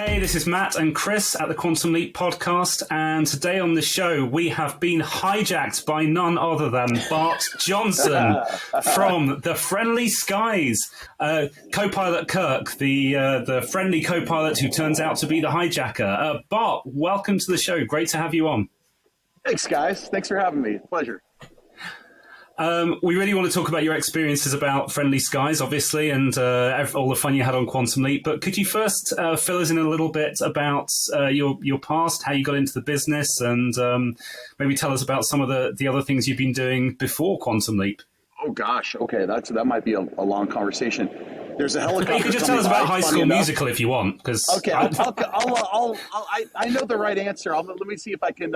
Hey, this is Matt and Chris at the Quantum Leap podcast, and today on the show we have been hijacked by none other than Bart Johnson from the Friendly Skies. Co-pilot Kirk, the friendly co-pilot who turns out to be the hijacker. Bart, welcome to the show. Great to have you on. Thanks, guys. Thanks for having me. Pleasure. We really want to talk about your experiences about Friendly Skies, obviously, and all the fun you had on Quantum Leap. But could you first fill us in a little bit about your past, how you got into the business, and maybe tell us about some of the other things you've been doing before Quantum Leap? Oh gosh, okay, that might be a long conversation. There's a helicopter. You could just tell us about High School Musical if you want, because okay, I know the right answer. Let me see if I can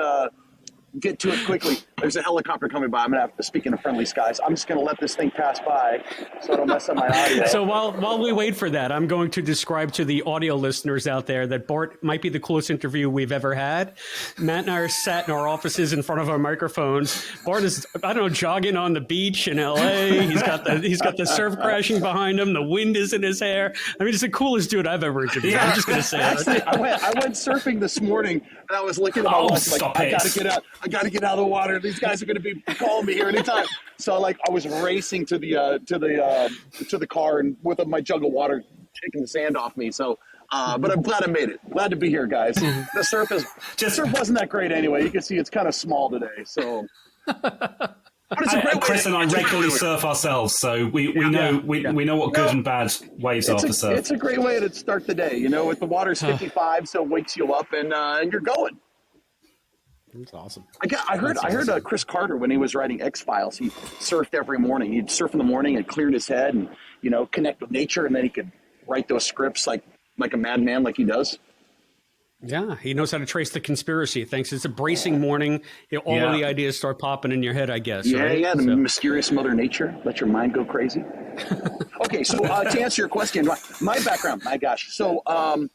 get to it quickly. There's a helicopter coming by. I'm gonna have to, speaking of Friendly Skies, I'm just gonna let this thing pass by so I don't mess up my audio. So while we wait for that, I'm going to describe to the audio listeners out there that Bart might be the coolest interview we've ever had. Matt and I are sat in our offices in front of our microphones. Bart is, I don't know, jogging on the beach in LA. He's got the surf crashing behind him. The wind is in his hair. I mean, it's the coolest dude I've ever interviewed. Yeah. I'm just gonna say Actually, I went surfing this morning and I was looking at my watch like, I gotta get out of the water. These guys are going to be calling me here anytime. So I was racing to the car and with my jug of water, taking the sand off me. So, but I'm glad I made it. Glad to be here, guys. The surf wasn't that great anyway. You can see it's kind of small today. So, but it's a great Chris and I regularly surf ourselves, so we know what good and bad waves are for surf. It's a great way to start the day. You know, with the water's 55, so it wakes you up and you're going. That's awesome. I heard Chris Carter when he was writing X-Files. He surfed every morning. He'd surf in the morning and cleared his head and connect with nature, and then he could write those scripts like a madman, like he does. Yeah, he knows how to trace the conspiracy. Thanks. It's a bracing morning. All of the ideas start popping in your head, I guess. Yeah, right? The mysterious Mother Nature. Let your mind go crazy. Okay, so to answer your question, my background. My gosh, so. I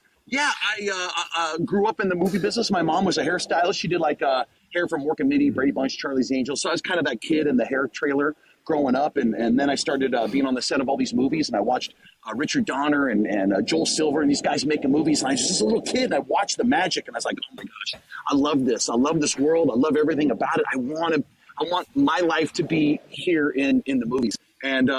grew up in the movie business. My mom was a hairstylist. She did hair from Mork and Mindy, Brady Bunch, Charlie's Angels. So I was kind of that kid in the hair trailer growing up. And then I started being on the set of all these movies. And I watched Richard Donner and Joel Silver and these guys making movies. And I was just a little kid and I watched the magic. And I was like, oh my gosh, I love this. I love this world. I love everything about it. I want my life to be here in the movies. And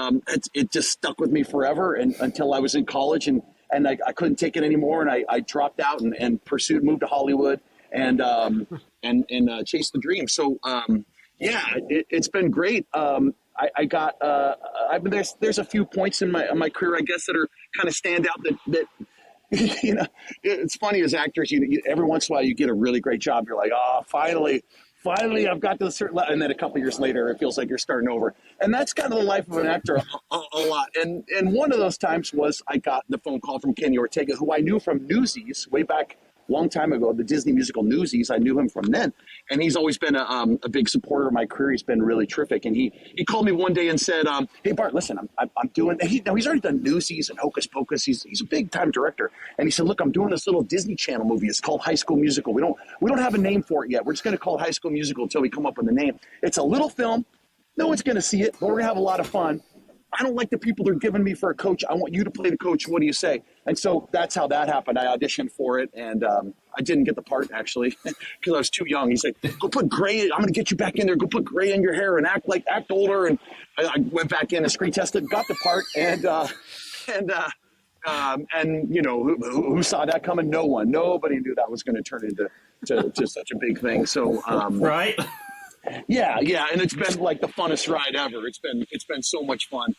it just stuck with me forever until I was in college and I couldn't take it anymore, and I dropped out and moved to Hollywood and chased the dream. So it's been great. There's a few points in my career, I guess, that are kind of stand out that it's funny as actors. You every once in a while you get a really great job. You're like, finally I've got to a certain level. And then a couple years later, it feels like you're starting over. And that's kind of the life of an actor a lot. And one of those times was I got the phone call from Kenny Ortega, who I knew from Newsies way back a long time ago, the Disney musical Newsies. I knew him from then. And he's always been a big supporter of my career. He's been really terrific. And he called me one day and said, hey, Bart, listen, I'm doing – he's already done Newsies and Hocus Pocus. He's a big-time director. And he said, look, I'm doing this little Disney Channel movie. It's called High School Musical. We don't have a name for it yet. We're just going to call it High School Musical until we come up with a name. It's a little film. No one's going to see it, but we're going to have a lot of fun. I don't like the people they're giving me for a coach. I want you to play the coach. What do you say? And so that's how that happened. I auditioned for it, and I didn't get the part, actually, because I was too young. He's like, go put gray. I'm going to get you back in there. Go put gray in your hair and act older. And I went back in and screen tested, got the part, and who saw that coming? No one. Nobody knew that was going to turn into such a big thing. So right. Yeah, and it's been like the funnest ride ever. It's been so much fun.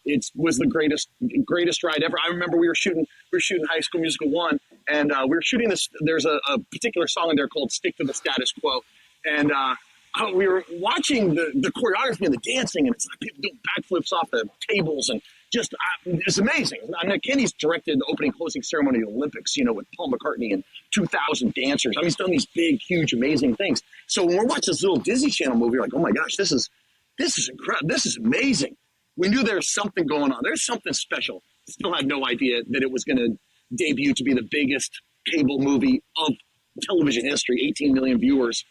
It was the greatest ride ever. I remember we were shooting High School Musical 1, and we were shooting this. There's a particular song in there called "Stick to the Status Quo," and we were watching the choreography and the dancing, and it's like people doing backflips off the tables, and just it's amazing. I mean, Kenny's directed the opening closing ceremony of the Olympics, with Paul McCartney and 2,000 dancers. I mean, he's done these big, huge, amazing things. So when we're watching this little Disney Channel movie, you're like, oh my gosh, this is incredible. This is amazing. We knew there was something going on. There's something special. Still had no idea that it was going to debut to be the biggest cable movie of television history, 18 million viewers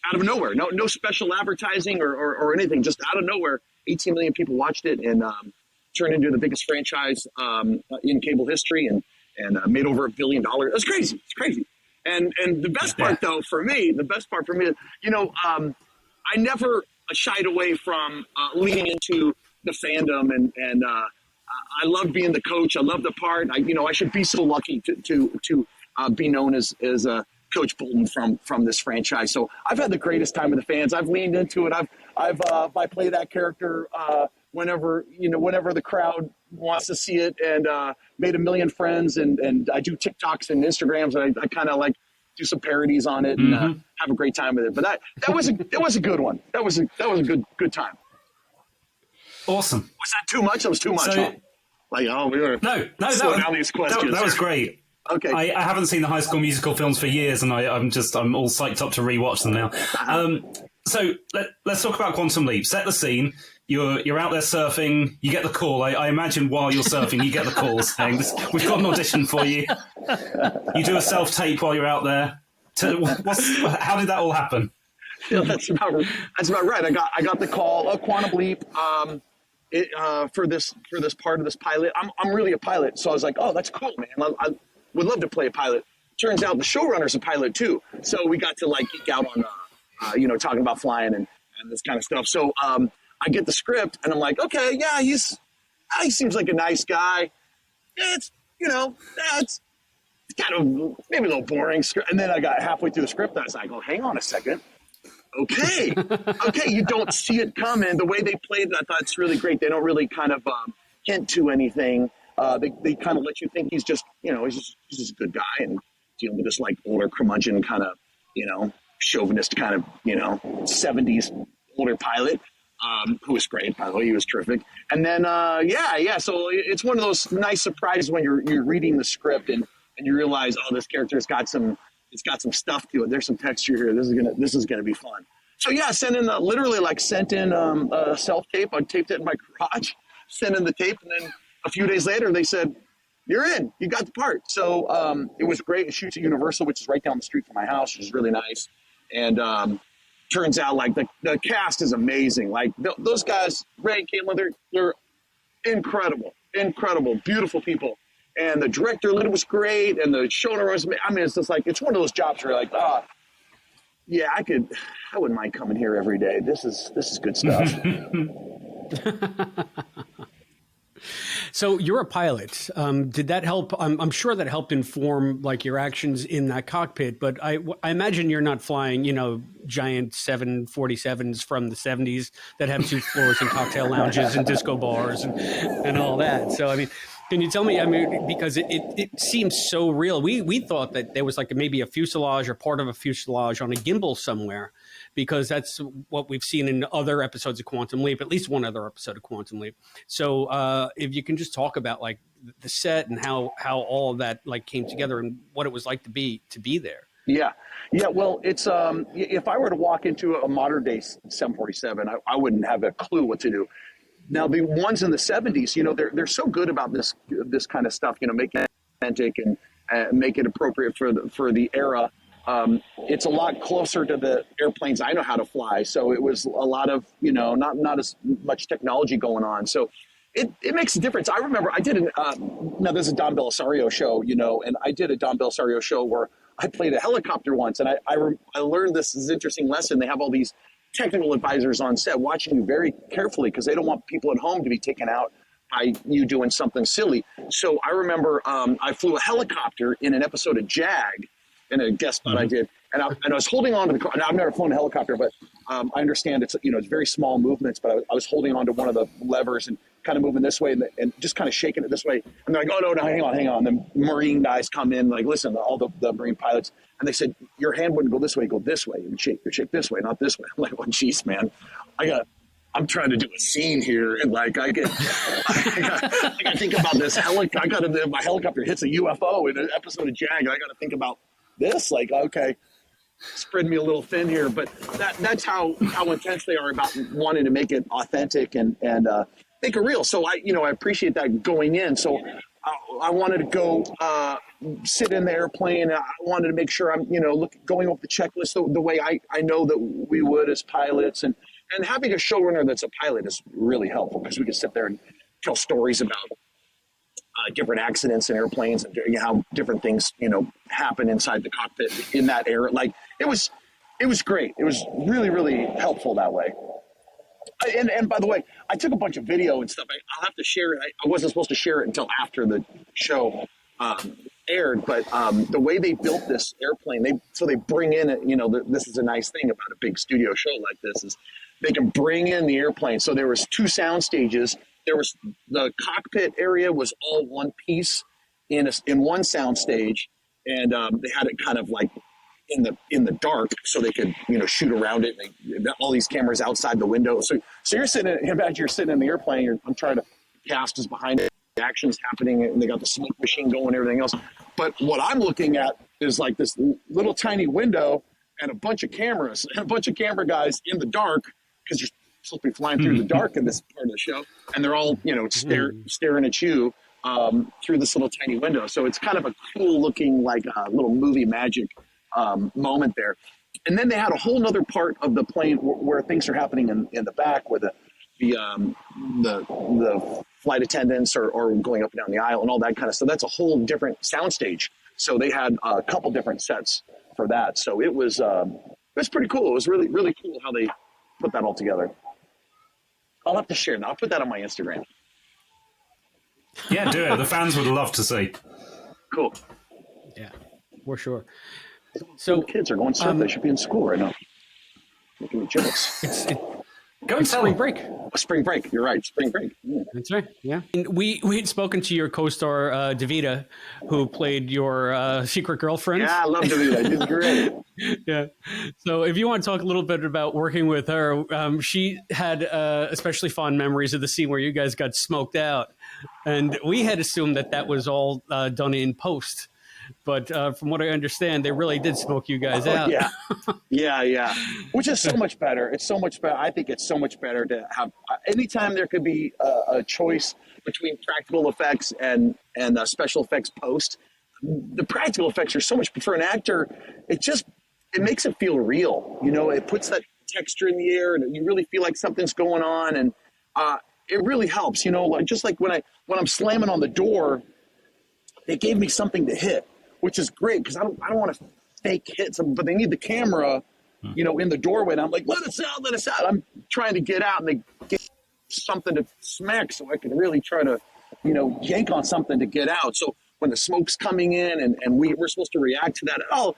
out of nowhere. No special advertising or anything, just out of nowhere. 18 million people watched it and turned into the biggest franchise in cable history. And made over $1 billion. It's crazy. It's crazy. And the best part though, for me, is, I never shied away from leaning into the fandom, and I love being the coach. I love the part. I should be so lucky to be known as Coach Bolton from this franchise. So I've had the greatest time with the fans. I've leaned into it. I play that character whenever the crowd wants to see it, and made 1 million friends, and I do TikToks and Instagrams, and I kind of like do some parodies on it, and have a great time with it. But that was a good one. That was a good time. Awesome. Was that too much? That was too much. Huh? We were slow down these questions. That was great. Okay. I haven't seen the High School Musical films for years, and I'm all psyched up to rewatch them now. So let's talk about Quantum Leap. Set the scene. You're out there surfing. You get the call. I imagine while you're surfing, you get the call saying, "We've got an audition for you." You do a self-tape while you're out there. How did that all happen? Yeah, that's about right. I got the call. Quantum Leap. For this part of this pilot. I'm really a pilot, so I was like, oh, that's cool, man. I would love to play a pilot. Turns out the showrunner's a pilot too, so we got to geek out on talking about flying and this kind of stuff. So I get the script and I'm like, okay, yeah, he seems like a nice guy. Yeah, it's kind of maybe a little boring script. And then I got halfway through the script and I was like, oh, hang on a second. Okay, you don't see it coming. The way they played it, I thought it's really great. They don't really kind of hint to anything. They kind of let you think he's just he's just a good guy and dealing with this older curmudgeon kind of chauvinist kind of 70s older pilot who was great, by the way. He was terrific. And then so it's one of those nice surprises when you're reading the script and you realize, oh, this character's got some stuff to it. There's some texture here. This is gonna be fun. So yeah, sent in a self tape. I taped it in my garage, sent in the tape, and then a few days later they said, "You're in. You got the part." So it was great. It shoots at Universal, which is right down the street from my house, which is really nice. And turns out the cast is amazing. Those guys, Ray and Caitlin, they're incredible, beautiful people. And the director, Linda, was great, and the showrunner was. I mean, it's just it's one of those jobs where you're like, yeah, I wouldn't mind coming here every day. This is good stuff. So you're a pilot. Did that help? I'm sure that helped inform your actions in that cockpit. But I imagine you're not flying, giant 747s from the 70s that have 2 floors and cocktail lounges and disco bars and all that. So I mean. Can you tell me, because it seems so real. We thought that there was maybe a fuselage or part of a fuselage on a gimbal somewhere, because that's what we've seen in other episodes of Quantum Leap, at least one other episode of Quantum Leap. So if you can just talk about the set and how all of that came together and what it was like to be there. Yeah. Well, it's if I were to walk into a modern day 747, I wouldn't have a clue what to do. Now, the ones in the 70s, they're so good about this kind of stuff, make it authentic and make it appropriate for the era. It's a lot closer to the airplanes I know how to fly. So it was a lot of, not as much technology going on. So it makes a difference. I remember I did now there's a Don Belisario show, and I did a Don Belisario show where I played a helicopter once. And I learned this interesting lesson. They have all these technical advisors on set watching you very carefully because they don't want people at home to be taken out by you doing something silly. So I remember I flew a helicopter in an episode of JAG in a guest spot I did. And I was holding on to the car. Now, I've never flown a helicopter, but I understand it's very small movements, but I was holding on to one of the levers and kind of moving this way and just kind of shaking it this way. And they're like, oh, no, hang on. The Marine guys come in, listen, all the Marine pilots. And they said, your hand wouldn't go this way, go this way. You shake this way, not this way. I'm like, oh, geez, man. I'm trying to do a scene here. And I got to think about this helicopter. My helicopter hits a UFO in an episode of JAG. I got to think about this. Okay, spread me a little thin here. But that's how intense they are about wanting to make it authentic and make it real. So I appreciate that going in. So I wanted to go sit in the airplane. I wanted to make sure I'm, going off the checklist the way I know that we would as pilots. And having a showrunner that's a pilot is really helpful because we can sit there and tell stories about different accidents in airplanes and how different things, happen inside the cockpit in that era. Like it was great. It was really, really helpful that way. And by the way, I took a bunch of video and stuff. I'll have to share it. I wasn't supposed to share it until after the show aired, but the way they built this airplane, they bring in, this is a nice thing about a big studio show like this is they can bring in the airplane. So there was 2 sound stages. There was the cockpit area was all one piece in one sound stage, and they had it kind of like in the dark, so they could shoot around it. All these cameras outside the window. So you're imagine you're sitting in the airplane. I'm trying to cast is behind it. The action's happening, and they got the smoke machine going and everything else. But what I'm looking at is like this little tiny window and a bunch of cameras and a bunch of camera guys in the dark because you're supposed to be flying through the dark in this part of the show, and they're all staring at you through this little tiny window. So it's kind of a cool looking like little movie magic moment there. And then they had a whole nother part of the plane where things are happening in the back, where the flight attendants are going up and down the aisle and all that kind of stuff. That's a whole different soundstage. So they had a couple different sets for that. So it was pretty cool. It was really, really cool how they put that all together. I'll have to share that. I'll put that on my Instagram. Yeah, do it. The fans would love to see. Cool. Yeah, for sure. So kids are going surf. They should be in school right now. Making me jealous. It's spring break. Spring break. You're right. Spring break. Yeah. That's right. Yeah. And we had spoken to your co-star Davida, who played your secret girlfriend. Yeah, I love Davida. She's great. Yeah. So if you want to talk a little bit about working with her, she had especially fond memories of the scene where you guys got smoked out, and we had assumed that was all done in post. But from what I understand, they really did smoke you guys out. Yeah. Which is so much better. It's so much better. I think it's so much better to have anytime there could be a choice between practical effects and special effects post. The practical effects are so much for an actor. It makes it feel real. It puts that texture in the air, and you really feel like something's going on, and it really helps. Just like when I'm slamming on the door, they gave me something to hit, which is great because I don't want to fake hit something, but they need the camera, in the doorway. And I'm like, let us out. I'm trying to get out, and they get something to smack so I can really try to, yank on something to get out. So when the smoke's coming in and we're supposed to react to that, all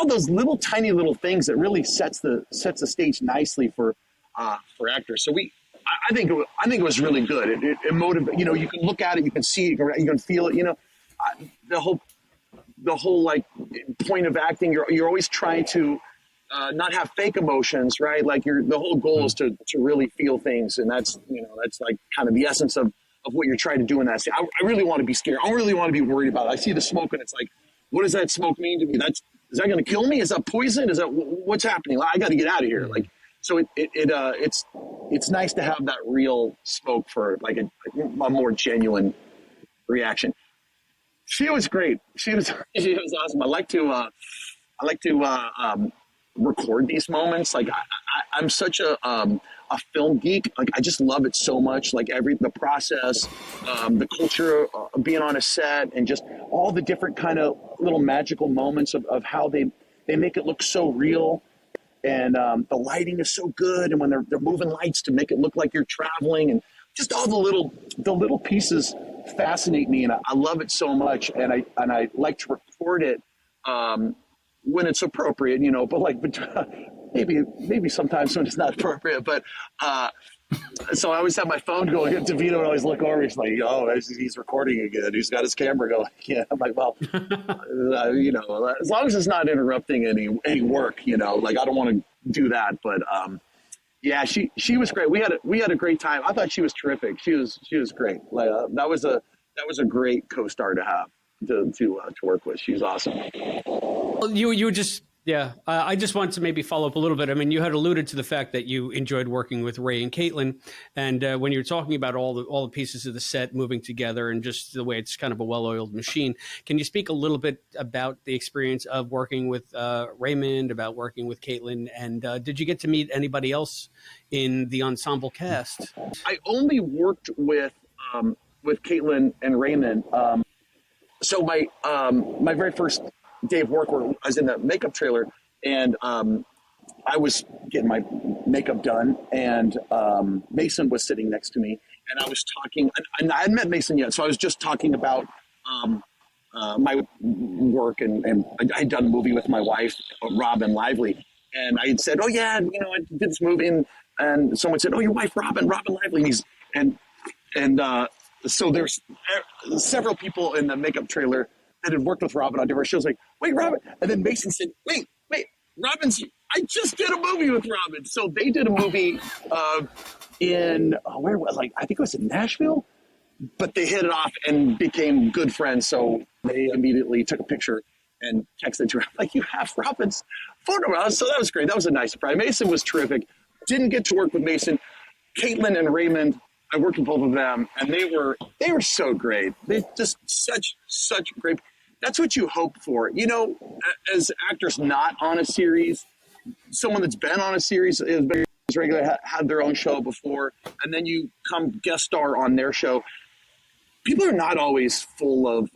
those little tiny little things that really sets the stage nicely for actors. So I think it was really good. It motivates. You can look at it, you can see it, you can feel it. The whole like point of acting, you're always trying to not have fake emotions, right? Like the whole goal is to really feel things, and that's like kind of the essence of what you're trying to do in that scene. I really want to be scared. I really want to be worried about it. I see the smoke, and it's like, what does that smoke mean to me? Is that going to kill me? Is that poison? Is that what's happening? I got to get out of here. Like, so it's nice to have that real smoke for like a more genuine reaction. She was great. She was awesome. I like to record these moments. Like I'm such a film geek. Like I just love it so much. Like the process, the culture of being on a set, and just all the different kind of little magical moments of how they make it look so real. And the lighting is so good, and when they're moving lights to make it look like you're traveling, and just all the little pieces fascinate me, and I love it so much. And I like to record it when it's appropriate, but like maybe sometimes when it's not appropriate. But so I always have my phone going. DeVito would always look over. He's like, "Oh, he's recording again. He's got his camera going." Yeah, I'm like, well, as long as it's not interrupting any work, like I don't want to do that. But yeah, she was great. We had a great time. I thought she was terrific. She was great. Like that was a great co-star to have to work with. She's awesome. Well, you just. Yeah, I just want to maybe follow up a little bit. I mean, you had alluded to the fact that you enjoyed working with Ray and Caitlin, and when you're talking about all the pieces of the set moving together and just the way it's kind of a well-oiled machine, can you speak a little bit about the experience of working with Raymond, about working with Caitlin, and did you get to meet anybody else in the ensemble cast? I only worked with with Caitlin and Raymond. So my very first day of work, I was in the makeup trailer, and I was getting my makeup done, and Mason was sitting next to me, and I was talking, and I hadn't met Mason yet, so I was just talking about my work, and I'd done a movie with my wife, Robin Lively, and I had said, oh yeah, I did this movie, and someone said, oh, your wife, Robin Lively, and so there's several people in the makeup trailer that had worked with Robin on different shows, like, wait, Robin, and then Mason said, wait, I just did a movie with Robin. So they did a movie in where was I think it was in Nashville, but they hit it off and became good friends. So they immediately took a picture and texted to her, like, you have Robin's phone number. So that was great. That was a nice surprise. Mason was terrific. Didn't get to work with Mason. Caitlin and Raymond, I worked with both of them, and they were so great. They just such great. That's what you hope for. As actors not on a series, someone that's been on a series has been regular, had their own show before, and then you come guest star on their show. People are not always full of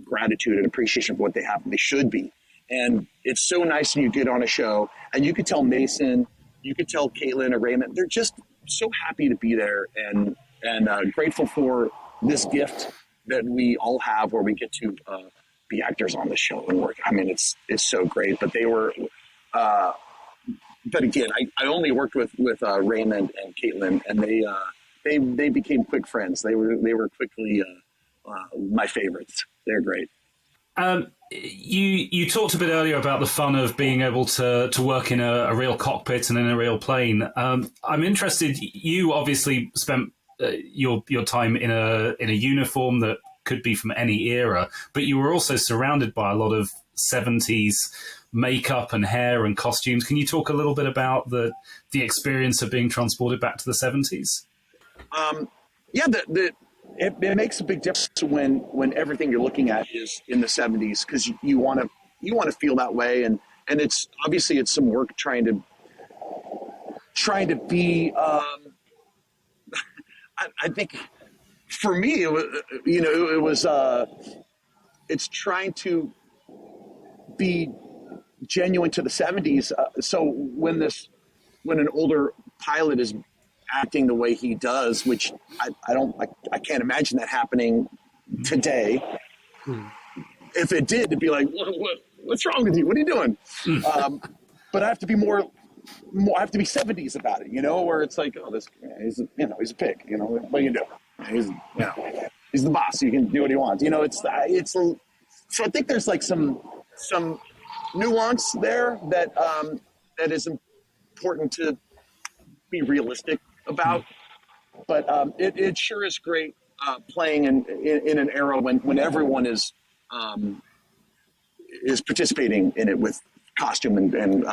gratitude and appreciation for what they have, and they should be. And it's so nice when you get on a show, and you could tell Mason, you could tell Caitlin or Raymond, they're just so happy to be there and grateful for this gift that we all have, where we get to be actors on the show and work. I mean, it's so great. But they were, but again, I only worked with Raymond and Caitlin, and they became quick friends. They were quickly my favorites. They're great. You talked a bit earlier about the fun of being able to work in a real cockpit and in a real plane. I'm interested. You obviously spent your time in a uniform that could be from any era, but you were also surrounded by a lot of 70s makeup and hair and costumes. Can you talk a little bit about the experience of being transported back to the 70s? Yeah, it makes a big difference when everything you're looking at is in the 70s, because you want to feel that way, and it's obviously it's some work trying to be. I think for me, it's trying to be genuine to the 70s. So when an older pilot is acting the way he does, which I can't imagine that happening today. If it did, it'd be like, what's wrong with you? What are you doing? But I have to be more. I have to be 70s about it, where it's like, oh, this he's a pig, what do you do? He's the boss. You can do what he wants. So I think there's like some nuance there that is important to be realistic about. But it sure is great playing in an era when everyone is participating in it with costume and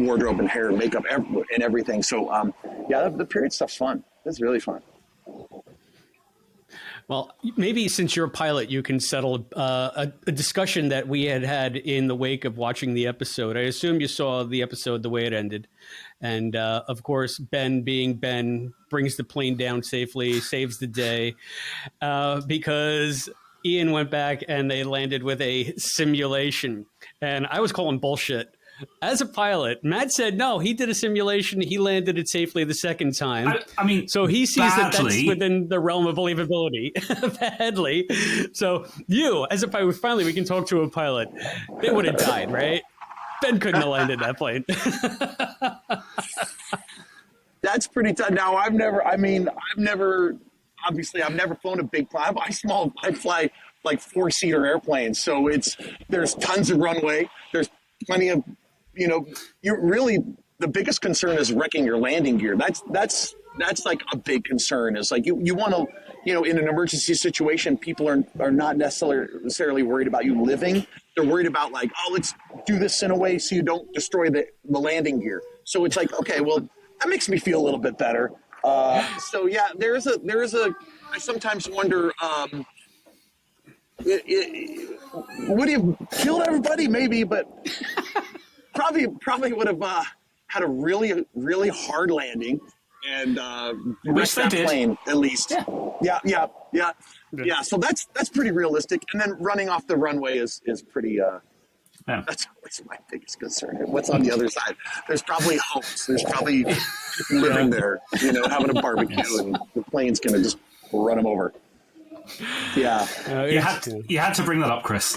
wardrobe and hair and makeup and everything. So the period stuff's fun. It's really fun. Well, maybe since you're a pilot, you can settle a discussion that we had in the wake of watching the episode. I assume you saw the episode the way it ended. And of course, Ben, being Ben, brings the plane down safely, saves the day, because Ian went back and they landed with a simulation. And I was calling bullshit. As a pilot, Matt said, no, he did a simulation. He landed it safely the second time. I mean, so he sees that that's within the realm of believability. Badly. So you, as a pilot, finally we can talk to a pilot. They would have died, right? Ben couldn't have landed that plane. That's pretty tough. Now, I've never flown a big plane. I fly like 4-seater airplanes. So there's tons of runway. There's plenty of, you're really, the biggest concern is wrecking your landing gear. That's like a big concern, is like you want to, in an emergency situation, people are not necessarily worried about you living. They're worried about like, oh, let's do this in a way so you don't destroy the landing gear. So it's like, okay, well, that makes me feel a little bit better. So yeah, there is a, I sometimes wonder, would he have killed everybody? Maybe, but probably would have had a really, really hard landing. and Which wreck they that did. plane at least. Yeah. So that's pretty realistic. And then running off the runway is pretty. That's my biggest concern. What's on the other side? There's probably homes. There's probably people living there, having a barbecue, and the plane's gonna just run them over. Yeah. You had to bring that up, Chris.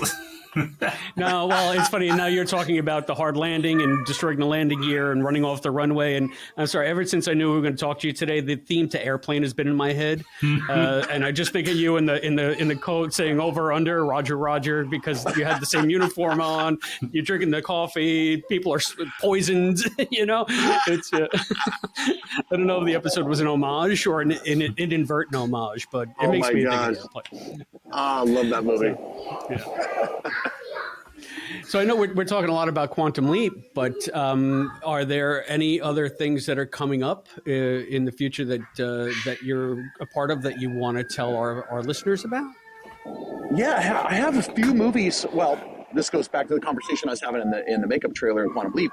No, well, it's funny. Now you're talking about the hard landing and destroying the landing gear and running off the runway. And I'm sorry, ever since I knew we were going to talk to you today, the theme to Airplane has been in my head. And I just think of you in the code saying over under Roger Roger because you had the same uniform on. You're drinking the coffee. People are poisoned. It's. I don't know if the episode was an homage or an inadvertent homage, but it makes me think of Airplane. I love that movie. So I know we're talking a lot about Quantum Leap, but are there any other things that are coming up in the future that you're a part of that you want to tell our listeners about? Yeah, I have a few movies. Well, this goes back to the conversation I was having in the makeup trailer in Quantum Leap.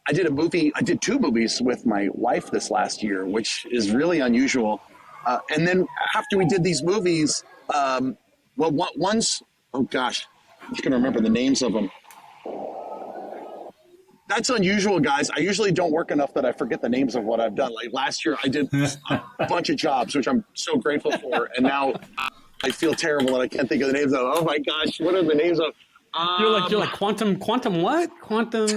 I did 2 movies with my wife this last year, which is really unusual. And then after we did these movies, one's, oh gosh, I'm just going to remember the names of them. That's unusual, guys. I usually don't work enough that I forget the names of what I've done. Like last year, I did a bunch of jobs, which I'm so grateful for. And now I feel terrible that I can't think of the names of. Oh my gosh, what are the names of? You're like quantum what? Quantum.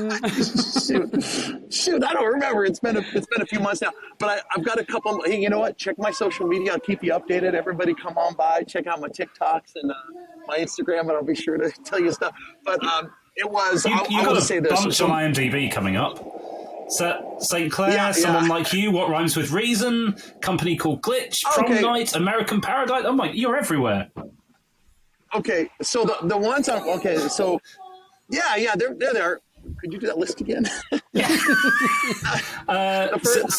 Shoot, I don't remember. It's been a few months now. But I've got a couple. Hey, you know what? Check my social media. I'll keep you updated. Everybody, come on by. Check out my TikToks and my Instagram, and I'll be sure to tell you stuff. But it was. You I got will a say this. bunch on IMDb coming up. St. Clair, Someone Like You, What Rhymes with Reason, Company Called Glitch, Prom Night, American Paradise. Oh my, you're everywhere. Okay, so the ones on. Okay, so yeah, they're there. Could you do that list again? Is that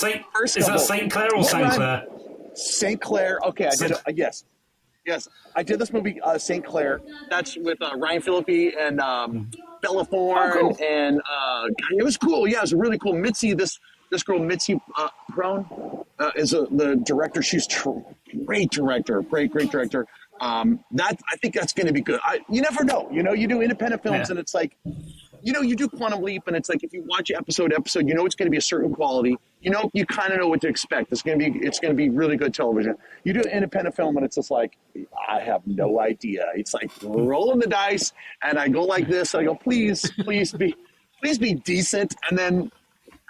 St. Clair or St. Clair? St. Clair. Okay, I did it. Yes, I did this movie, St. Clair. That's with Ryan Phillippe and Bella Thorne, and it was cool. Yeah, it was really cool. Mitzi, this girl Mitzi Prone is the director. She's great director, great director. I think that's going to be good. You never know. You do independent films, and it's like, you do Quantum Leap, and it's like if you watch episode, it's going to be a certain quality. You kind of know what to expect. It's going to be really good television. You do an independent film, and it's just like, I have no idea. It's like rolling the dice, and I go like this. And I go, please be decent, and then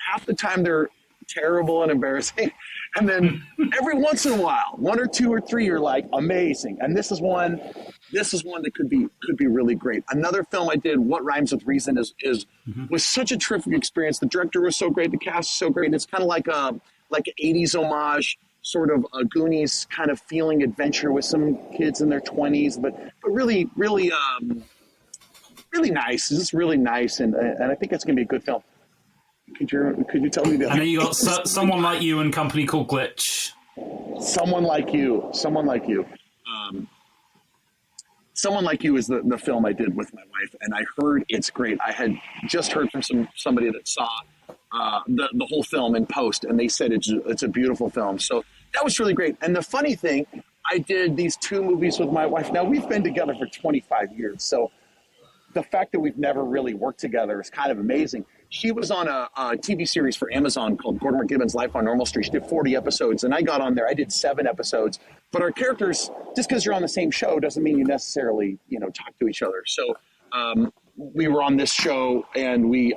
half the time they're terrible and embarrassing. And then every once in a while, 1 or 2 or 3, you're like amazing. And this is one that could be really great. Another film I did, What Rhymes with Reason, was such a terrific experience. The director was so great, the cast was so great. And it's kind of like an 80s homage, sort of a Goonies kind of feeling adventure with some kids in their 20s, but really nice. It's just really nice, and I think it's going to be a good film. Could you tell me that? I know you got Someone Like You and Company Called Glitch. Someone Like You. Someone Like You is the film I did with my wife, and I heard it's great. I had just heard from somebody that saw the whole film in post, and they said it's a beautiful film. So that was really great. And the funny thing, I did these 2 movies with my wife. Now, we've been together for 25 years, so the fact that we've never really worked together is kind of amazing. She was on a TV series for Amazon called Gordon McGibbon's Life on Normal Street. She did 40 episodes, and I got on there. I did 7 episodes. But our characters, just because you're on the same show doesn't mean you necessarily, talk to each other. So we were on this show, and we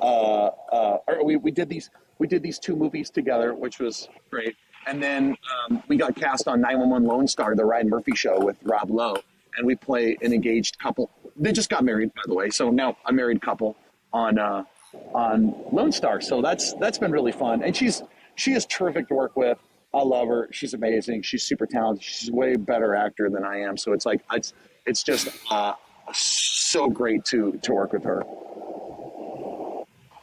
did these 2 movies together, which was great. And then we got cast on 911 Lone Star, the Ryan Murphy show with Rob Lowe, and we play an engaged couple. They just got married, by the way. So now a married couple on Lone Star. So that's been really fun. And she is terrific to work with. I love her. She's amazing. She's super talented. She's a way better actor than I am. So it's like it's just so great to work with her.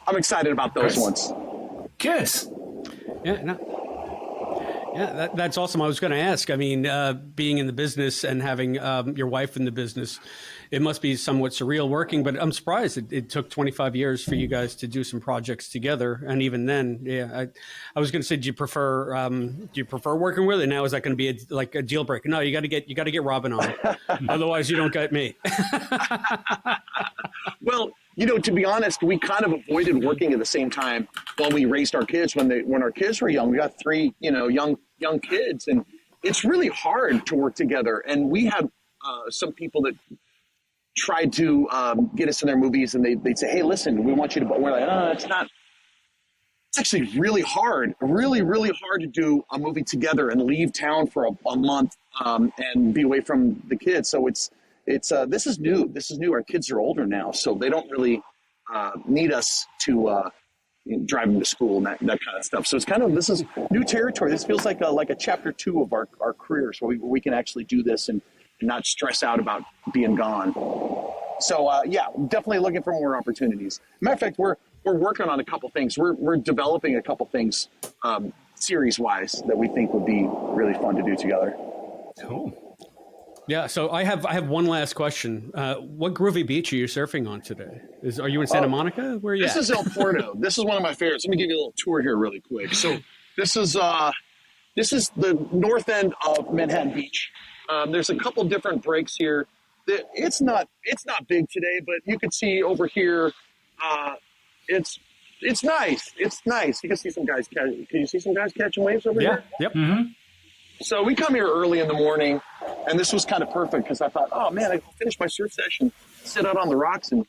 I'm excited about those ones. Good. Yeah. No. Yeah, that's awesome. I was going to ask. I mean, being in the business and having your wife in the business, it must be somewhat surreal working. But I'm surprised it took 25 years for you guys to do some projects together. And even then, yeah, I was going to say, do you prefer working with it? Now is that going to be a deal breaker? No, you got to get Robin on, otherwise you don't get me. Well, to be honest, we kind of avoided working at the same time while we raised our kids. When our kids were young, we got three, young kids, and it's really hard to work together. And we had some people that tried to get us in their movies, and they'd say, "Hey, listen, we want you to." We're like, "Oh, it's not." It's actually really hard, really, really hard to do a movie together and leave town for a month and be away from the kids. So it's this is new. This is new. Our kids are older now, so they don't really need us to drive them to school and that kind of stuff. So it's this is new territory. This feels like a chapter 2 of our careers where we can actually do this and not stress out about being gone. So yeah, definitely looking for more opportunities. Matter of fact, we're working on a couple things. We're developing a couple things series wise that we think would be really fun to do together. Cool. Yeah, so I have one last question. What groovy beach are you surfing on today? Are you in Santa Monica? Where are you This is El Puerto. This is one of my favorites. Let me give you a little tour here really quick. So this is the north end of Manhattan Beach. There's a couple different breaks here. It's not big today, but you can see over here. It's nice. It's nice. You can see some guys. Can you see some guys catching waves over here? Yep. Mm-hmm. So we come here early in the morning, and this was kind of perfect because I thought, oh man, I can finish my surf session, sit out on the rocks, and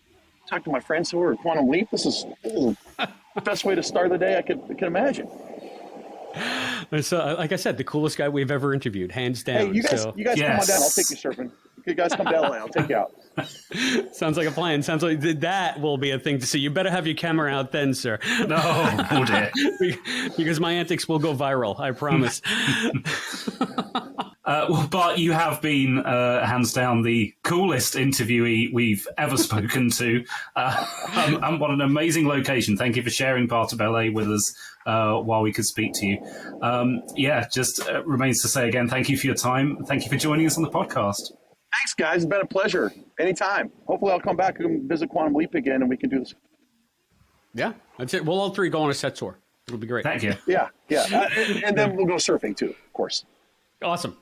talk to my friends who are at Quantum Leap. This is the best way to start the day I could imagine. It's like I said, the coolest guy we've ever interviewed, hands down. Hey, you guys Yes. come on down. I'll take you surfing. You guys come to LA. I'll take you out. Sounds like a plan. Sounds like that will be a thing to see. You better have your camera out then, sir. No, oh dear. Because my antics will go viral, I promise. Well, Bart, you have been hands down the coolest interviewee we've ever spoken to. And what an amazing location. Thank you for sharing part of LA with us while we could speak to you. Just remains to say again, thank you for your time. Thank you for joining us on the podcast. Thanks, guys. It's been a pleasure. Anytime. Hopefully I'll come back and visit Quantum Leap again, and we can do this. Yeah, that's it. We'll all three go on a set tour. It'll be great. Thank you. Yeah. And then we'll go surfing, too, of course. Awesome.